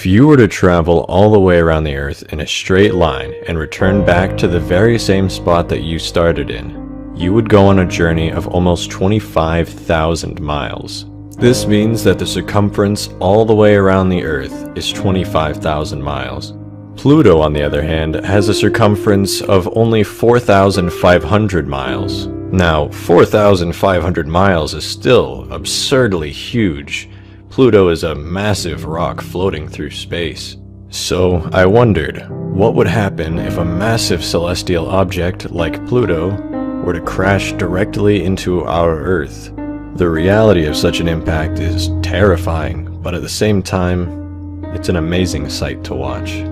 If you were to travel all the way around the Earth in a straight line and return back to the very same spot that you started in, you would go on a journey of almost 25,000 miles. This means that the circumference all the way around the Earth is 25,000 miles. Pluto, on the other hand, has a circumference of only 4,500 miles. Now, 4,500 miles is still absurdly huge. Pluto is a massive rock floating through space. So, I wondered, what would happen if a massive celestial object like Pluto were to crash directly into our Earth? The reality of such an impact is terrifying, but at the same time, it's an amazing sight to watch.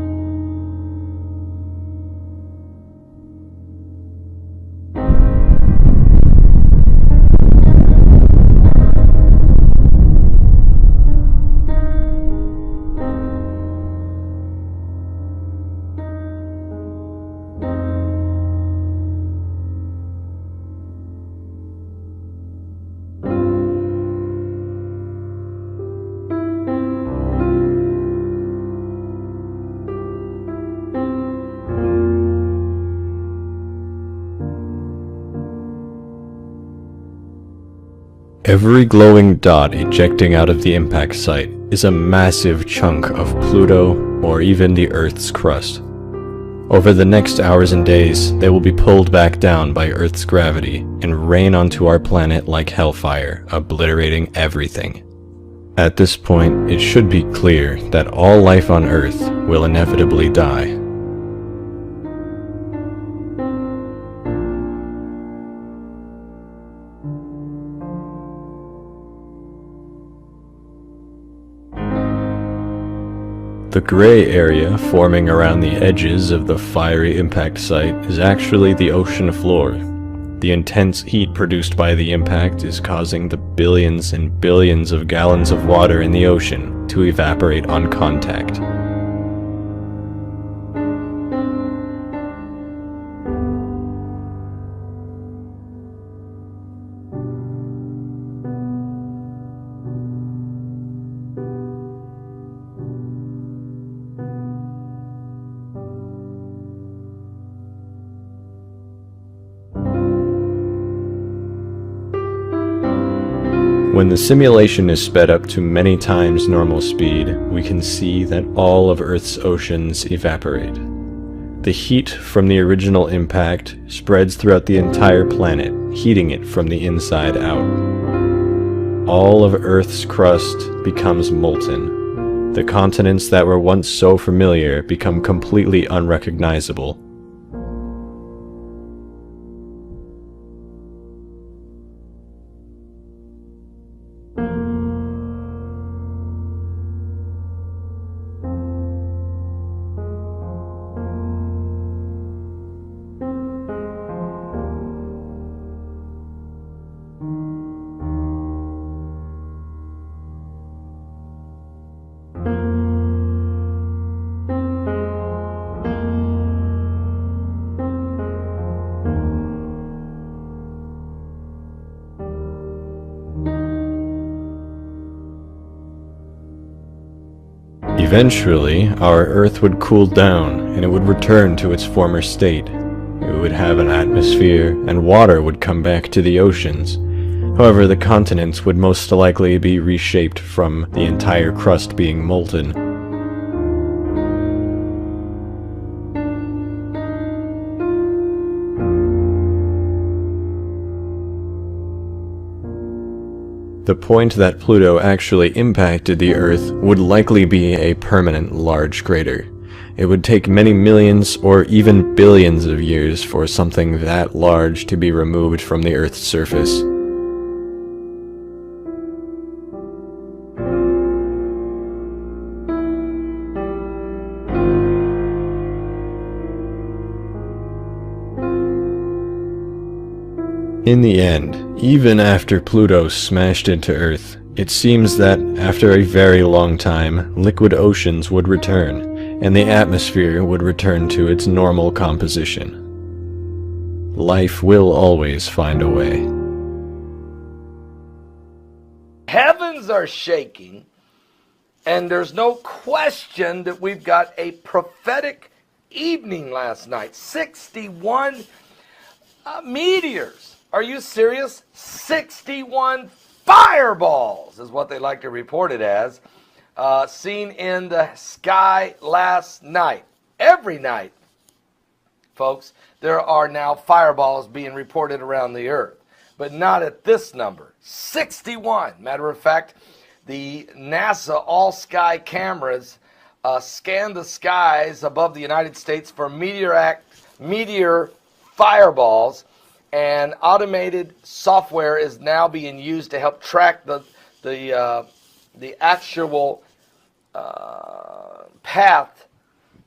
Every glowing dot ejecting out of the impact site is a massive chunk of Pluto or even the Earth's crust. Over the next hours and days, they will be pulled back down by Earth's gravity and rain onto our planet like hellfire, obliterating everything. At this point, it should be clear that all life on Earth will inevitably die. The gray area forming around the edges of the fiery impact site is actually the ocean floor. The intense heat produced by the impact is causing the billions and billions of gallons of water in the ocean to evaporate on contact. When the simulation is sped up to many times normal speed, we can see that all of Earth's oceans evaporate. The heat from the original impact spreads throughout the entire planet, heating it from the inside out. All of Earth's crust becomes molten. The continents that were once so familiar become completely unrecognizable. Eventually, our Earth would cool down and it would return to its former state. It would have an atmosphere and water would come back to the oceans. However, the continents would most likely be reshaped from the entire crust being molten. The point that Pluto actually impacted the Earth would likely be a permanent large crater. It would take many millions or even billions of years for something that large to be removed from the Earth's surface. In the end, even after Pluto smashed into Earth, it seems that after a very long time, liquid oceans would return, and the atmosphere would return to its normal composition. Life will always find a way. Heavens are shaking, And there's no question that we've got a prophetic evening last night. 61 meteors. Are you serious? 61 fireballs is what they like to report it as. Seen in the sky last night. Every night, folks, there are now fireballs being reported around the earth. But not at this number. 61. Matter of fact, the NASA all-sky cameras scan the skies above the United States for meteor fireballs, and automated software is now being used to help track the actual path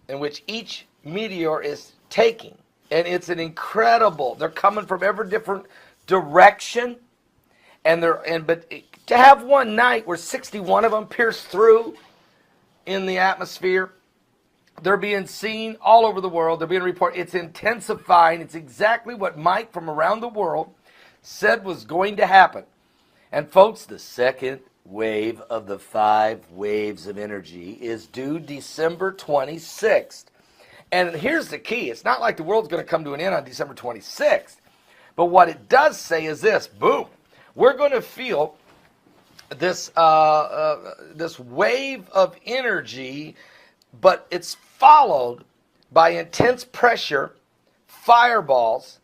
in which each meteor is taking. And it's an incredible. They're coming from every different direction, but to have one night where 61 of them pierce through in the atmosphere, they're being seen all over the world. They're being reported. It's intensifying. It's exactly what Mike from around the world said was going to happen. And folks, the second wave of the 5 waves of energy is due December 26th. And here's the key. It's not like the world's going to come to an end on December 26th. But what it does say is this, boom, we're going to feel this this wave of energy, but it's followed by intense pressure, fireballs,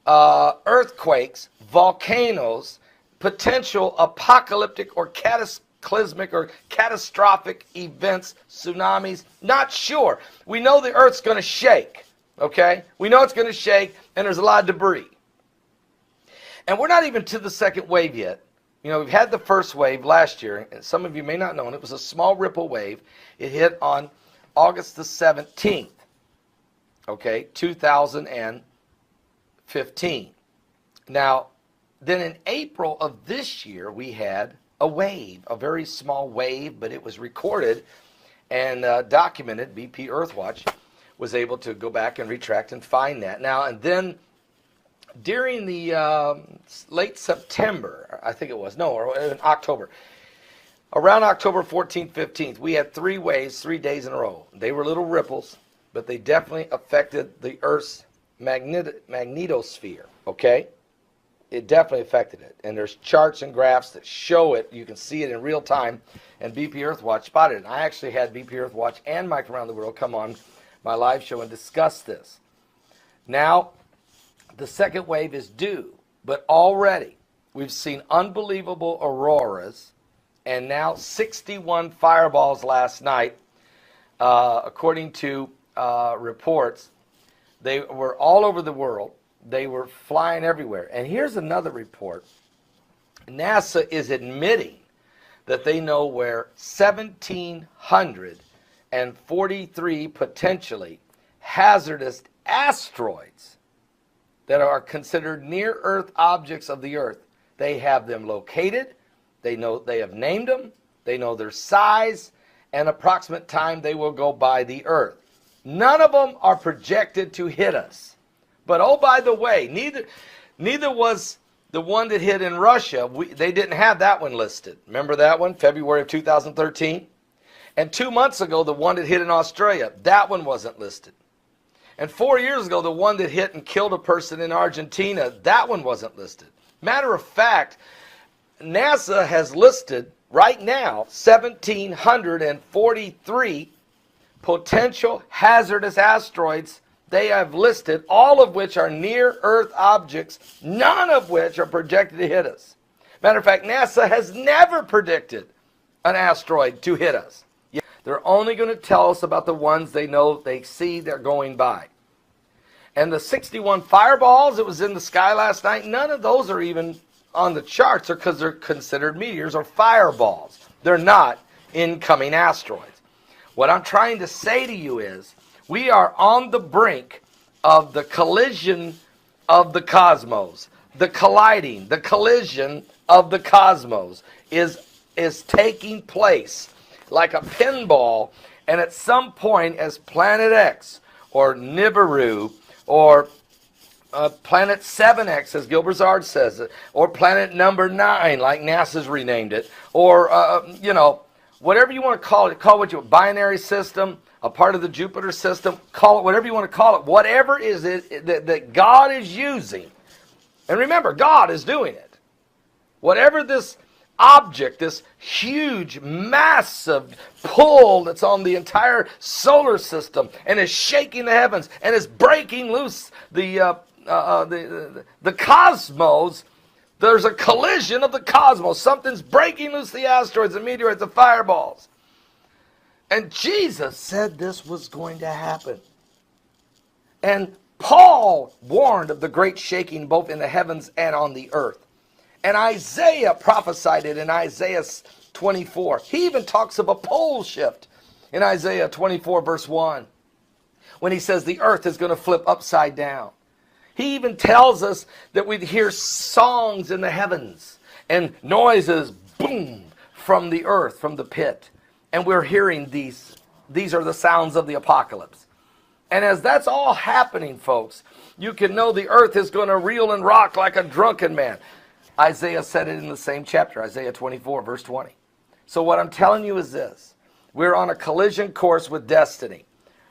earthquakes, volcanoes, potential apocalyptic or cataclysmic or catastrophic events, tsunamis. Not sure. We know the earth's going to shake, okay? We know it's going to shake, and there's a lot of debris. And we're not even to the second wave yet. You know, we've had the first wave last year, and some of you may not know, and it was a small ripple wave. It hit on August the 17th, okay, 2015. Now, then in April of this year, we had a wave, a very small wave, but it was recorded and documented. BP Earthwatch was able to go back and retract and find that. Now, and then during the late September, I think it was, no, or in October, around October 14th, 15th, we had 3 waves, 3 days in a row. They were little ripples, but they definitely affected the Earth's magnetosphere, okay? It definitely affected it. And there's charts and graphs that show it. You can see it in real time, and BP Earthwatch spotted it. And I actually had BP Earthwatch and Mike Around the World come on my live show and discuss this. Now, the second wave is due, but already we've seen unbelievable auroras and now 61 fireballs last night. According to reports, they were all over the world. They were flying everywhere. And here's another report. NASA is admitting that they know where 1,743 potentially hazardous asteroids that are considered near-Earth objects of the Earth. They have them located. They know they have named them. They know their size and approximate time they will go by the Earth. None of them are projected to hit us. But oh, by the way, neither was the one that hit in Russia. They didn't have that one listed. Remember that one, February of 2013? And 2 months ago, the one that hit in Australia, that one wasn't listed. And 4 years ago, the one that hit and killed a person in Argentina, that one wasn't listed. Matter of fact, NASA has listed right now 1,743 potential hazardous asteroids. They have listed, all of which are near-Earth objects, none of which are projected to hit us. Matter of fact, NASA has never predicted an asteroid to hit us. They're only going to tell us about the ones they know, they see, they're going by. And the 61 fireballs that was in the sky last night, none of those are even on the charts because they're considered meteors or fireballs. They're not incoming asteroids. What I'm trying to say to you is we are on the brink of the collision of the cosmos. The colliding, the collision of the cosmos is taking place like a pinball, and at some point as Planet X or Nibiru or Planet 7X, as Gil Brazard says it, or Planet number 9, like NASA's renamed it, or, whatever you want to call it what you want, binary system, a part of the Jupiter system, call it whatever you want to call it, whatever is it that God is using. And remember, God is doing it. Whatever this object, this huge, massive pull that's on the entire solar system and is shaking the heavens and is breaking loose the cosmos. There's a collision of the cosmos. Something's breaking loose the asteroids, the meteorites, the fireballs. And Jesus said this was going to happen. And Paul warned of the great shaking both in the heavens and on the earth. And Isaiah prophesied it in Isaiah 24. He even talks of a pole shift in Isaiah 24 verse 1. When he says the earth is going to flip upside down. He even tells us that we'd hear songs in the heavens and noises, boom, from the earth, from the pit. And we're hearing these. These are the sounds of the apocalypse. And as that's all happening, folks, you can know the earth is going to reel and rock like a drunken man. Isaiah said it in the same chapter, Isaiah 24, verse 20. So what I'm telling you is this. We're on a collision course with destiny.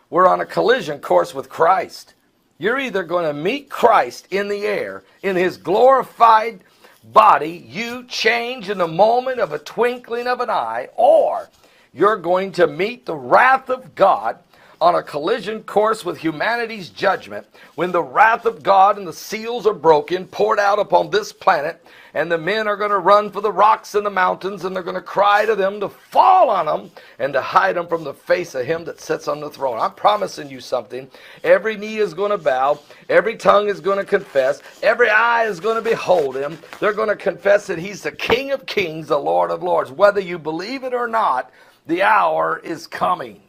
We're on a collision course with Christ. You're either going to meet Christ in the air, in his glorified body, you change in the moment of a twinkling of an eye, or you're going to meet the wrath of God on a collision course with humanity's judgment, when the wrath of God and the seals are broken, poured out upon this planet, and the men are going to run for the rocks and the mountains, and they're going to cry to them to fall on them and to hide them from the face of him that sits on the throne. I'm promising you something. Every knee is going to bow. Every tongue is going to confess. Every eye is going to behold him. They're going to confess that he's the King of kings, the Lord of lords. Whether you believe it or not, the hour is coming.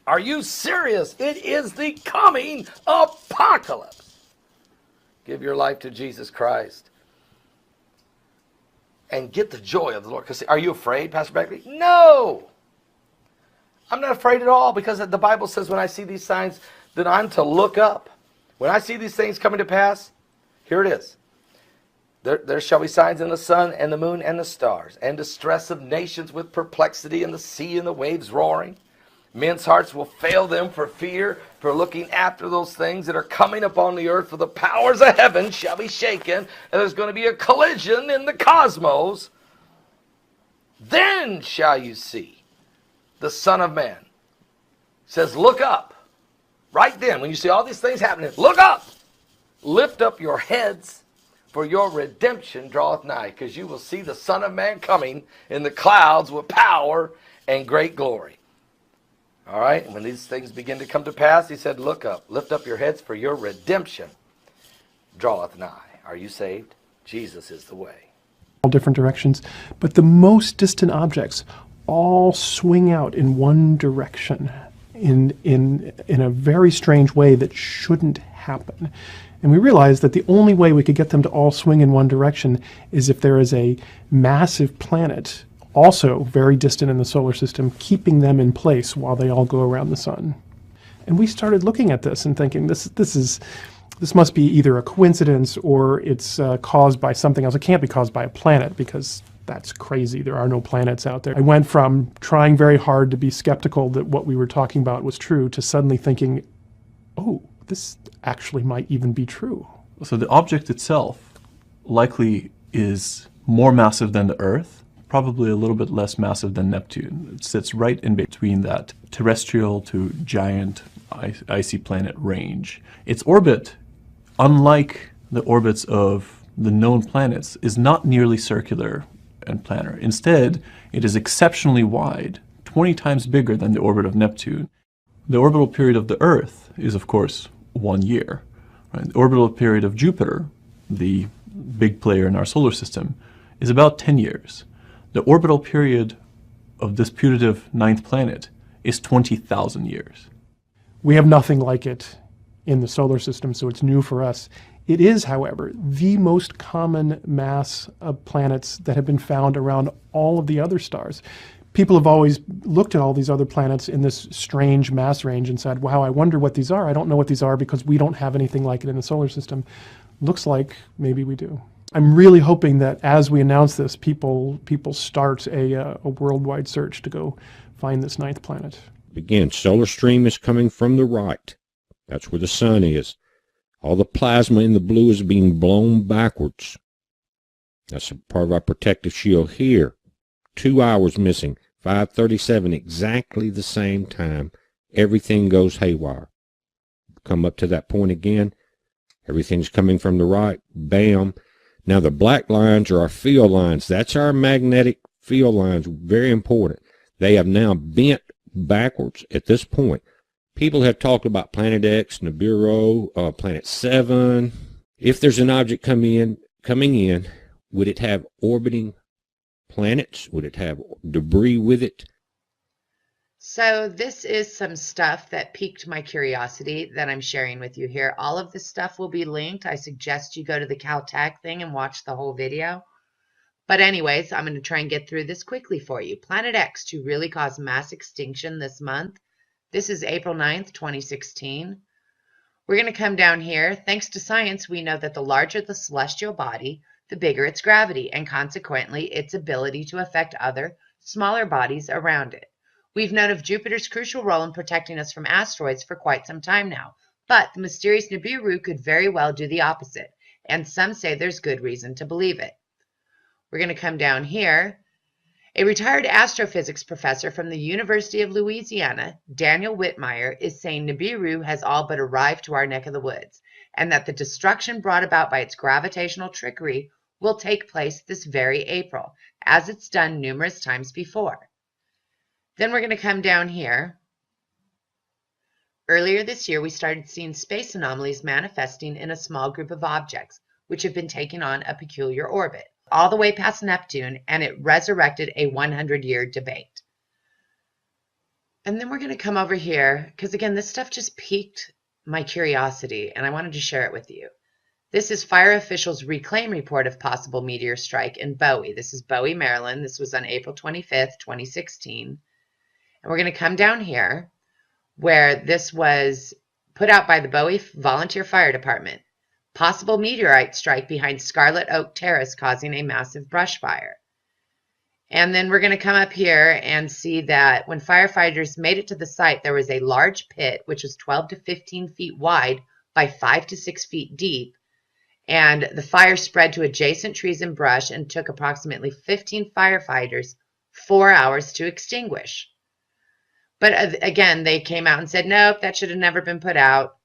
Are you serious? It is the coming apocalypse. Give your life to Jesus Christ. And get the joy of the Lord. Because are you afraid, Pastor Beckley? No. I'm not afraid at all, because the Bible says when I see these signs that I'm to look up. When I see these things coming to pass, here it is. There shall be signs in the sun and the moon and the stars, and distress of nations with perplexity, and the sea and the waves roaring. Men's hearts will fail them for fear, for looking after those things that are coming upon the earth, for the powers of heaven shall be shaken, and there's going to be a collision in the cosmos. Then shall you see the Son of Man. It says, look up. Right then, when you see all these things happening, look up. Lift up your heads, for your redemption draweth nigh, because you will see the Son of Man coming in the clouds with power and great glory. All right, and when these things begin to come to pass, he said, look up, lift up your heads, for your redemption draweth nigh. Are you saved? Jesus is the way. All different directions, but the most distant objects all swing out in one direction in a very strange way that shouldn't happen. And we realized that the only way we could get them to all swing in one direction is if there is a massive planet also very distant in the solar system, keeping them in place while they all go around the sun. And we started looking at this and thinking, this must be either a coincidence or it's caused by something else. It can't be caused by a planet, because that's crazy. There are no planets out there. I went from trying very hard to be skeptical that what we were talking about was true to suddenly thinking, oh, this actually might even be true. So the object itself likely is more massive than the Earth, probably a little bit less massive than Neptune. It sits right in between that terrestrial to giant icy planet range. Its orbit, unlike the orbits of the known planets, is not nearly circular and planar. Instead, it is exceptionally wide, 20 times bigger than the orbit of Neptune. The orbital period of the Earth is, of course, 1 year. Right? The orbital period of Jupiter, the big player in our solar system, is about 10 years. The orbital period of this putative ninth planet is 20,000 years. We have nothing like it in the solar system, so it's new for us. It is, however, the most common mass of planets that have been found around all of the other stars. People have always looked at all these other planets in this strange mass range and said, wow, I wonder what these are. I don't know what these are because we don't have anything like it in the solar system. Looks like maybe we do. I'm really hoping that as we announce this, people start a worldwide search to go find this ninth planet. Again, solar stream is coming from the right. That's where the sun is. All the plasma in the blue is being blown backwards. That's a part of our protective shield here. 2 hours missing. 5:37, exactly the same time. Everything goes haywire. Come up to that point again. Everything's coming from the right. Bam. Now the black lines are our field lines. That's our magnetic field lines. Very important. They have now bent backwards at this point. People have talked about Planet X, Nibiru, Planet 7. If there's an object coming in, would it have orbiting planets? Would it have debris with it? So this is some stuff that piqued my curiosity that I'm sharing with you here. All of this stuff will be linked. I suggest you go to the Caltech thing and watch the whole video. But anyways, I'm going to try and get through this quickly for you. Planet X to really cause mass extinction this month. This is April 9th, 2016. We're going to come down here. Thanks to science, we know that the larger the celestial body, the bigger its gravity, and consequently its ability to affect other, smaller bodies around it. We've known of Jupiter's crucial role in protecting us from asteroids for quite some time now, but the mysterious Nibiru could very well do the opposite, and some say there's good reason to believe it. We're going to come down here. A retired astrophysics professor from the University of Louisiana, Daniel Whitmire, is saying Nibiru has all but arrived to our neck of the woods, and that the destruction brought about by its gravitational trickery will take place this very April, as it's done numerous times before. Then we're going to come down here. Earlier this year, we started seeing space anomalies manifesting in a small group of objects, which have been taking on a peculiar orbit, all the way past Neptune, and it resurrected a 100-year debate. And then we're going to come over here, because again, this stuff just piqued my curiosity, and I wanted to share it with you. This is fire officials' reclaim report of possible meteor strike in Bowie. This is Bowie, Maryland. This was on April 25th, 2016. And we're going to come down here where this was put out by the Bowie Volunteer Fire Department. Possible meteorite strike behind Scarlet Oak Terrace causing a massive brush fire. And then we're going to come up here and see that when firefighters made it to the site, there was a large pit, which was 12 to 15 feet wide by 5 to 6 feet deep. And the fire spread to adjacent trees and brush and took approximately 15 firefighters 4 hours to extinguish. But again, they came out and said, nope, that should have never been put out.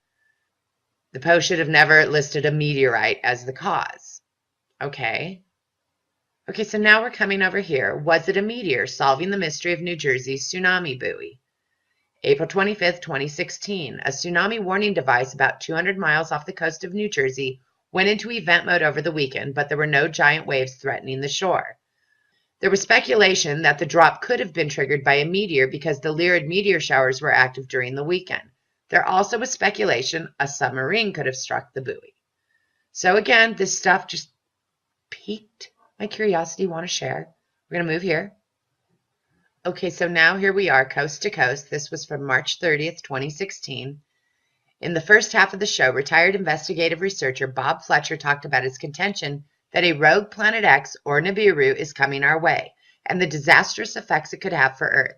The post should have never listed a meteorite as the cause. Okay. Okay, so now we're coming over here. Was it a meteor? Solving the mystery of New Jersey's tsunami buoy. April 25th, 2016. A tsunami warning device about 200 miles off the coast of New Jersey went into event mode over the weekend, but there were no giant waves threatening the shore. There was speculation that the drop could have been triggered by a meteor because the Lyrid meteor showers were active during the weekend. There also was speculation a submarine could have struck the buoy. So again, this stuff just piqued my curiosity, want to share. We're going to move here. Okay, so now here we are, coast to coast. This was from March 30th, 2016. In the first half of the show, retired investigative researcher Bob Fletcher talked about his contention that a rogue Planet X or Nibiru is coming our way and the disastrous effects it could have for Earth.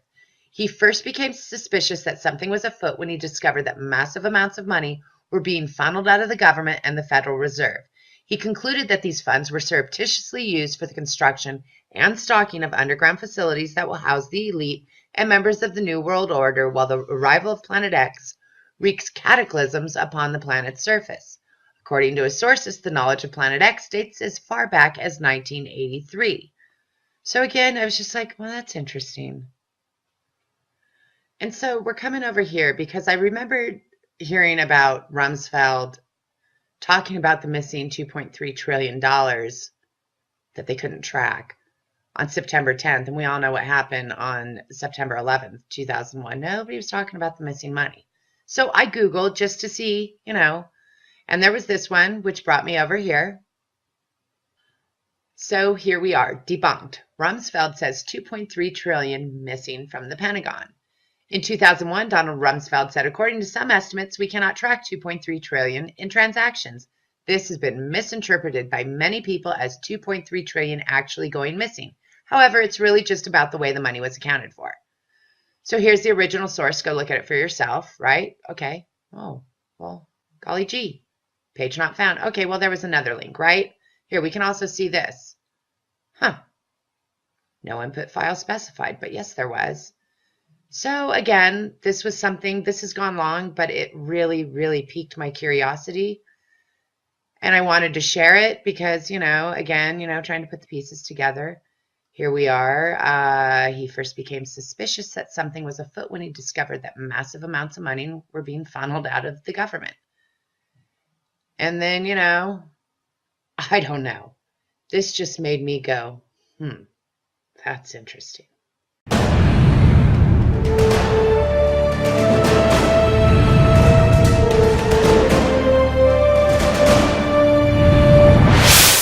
He first became suspicious that something was afoot when he discovered that massive amounts of money were being funneled out of the government and the Federal Reserve. He concluded that these funds were surreptitiously used for the construction and stocking of underground facilities that will house the elite and members of the New World Order, while the arrival of Planet X wreaks cataclysms upon the planet's surface. According to his sources, the knowledge of Planet X dates as far back as 1983. So again, I was just like, well, that's interesting. And so we're coming over here because I remember hearing about Rumsfeld talking about the missing $2.3 trillion that they couldn't track on September 10th. And we all know what happened on September 11th, 2001. Nobody was talking about the missing money. So I Googled just to see, and there was this one, which brought me over here. So here we are, debunked. Rumsfeld says 2.3 trillion missing from the Pentagon. In 2001, Donald Rumsfeld said, according to some estimates, we cannot track 2.3 trillion in transactions. This has been misinterpreted by many people as 2.3 trillion actually going missing. However, it's really just about the way the money was accounted for. So here's the original source. Go look at it for yourself, right? Okay. Oh, well, golly gee. Page not found. Okay, well, there was another link, right? Here, we can also see this. Huh. No input file specified, but yes, there was. So again, this was something, this has gone long, but it really, really piqued my curiosity. And I wanted to share it because, again, trying to put the pieces together. Here we are. He first became suspicious that something was afoot when he discovered that massive amounts of money were being funneled out of the government. And then, I don't know. This just made me go, that's interesting.